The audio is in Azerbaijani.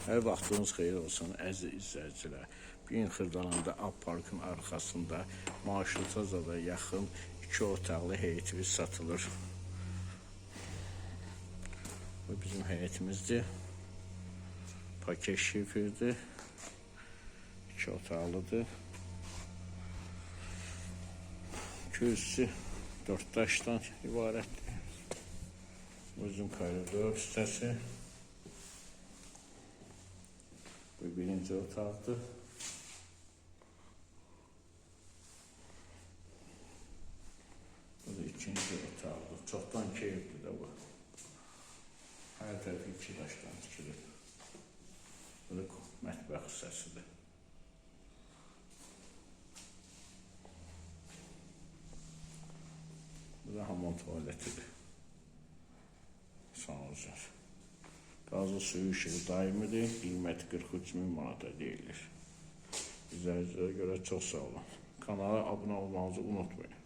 Hər vaxtınız xeyir olsun əziz izləyicilər. Bu gün Xırdalanda Apparkın arxasında marşrutazada yaxın 2 otaqlı heyetimiz satılır. Bu bizim heyetimizdir. Paket şifirdir. 2 otaqlıdır. Kürsüsü 4 daşdan ibarətdir. Uzun koridor hissəsi. Bu birinci otaqdır. Bu da ikinci otaqdır. Çoxdan keyifli də bu. Hər tərəfi 2 daşdan tikilir. Bu da mətbəx hissəsidir. Bu da hamam tualetidir. Sanuzlar. Qazlı suyu işığı daimidir. Qiyməti 43.000 manata deyilir. İzləyicilere görə çox sağ olun. Kanala abunə olmanızı unutmayın.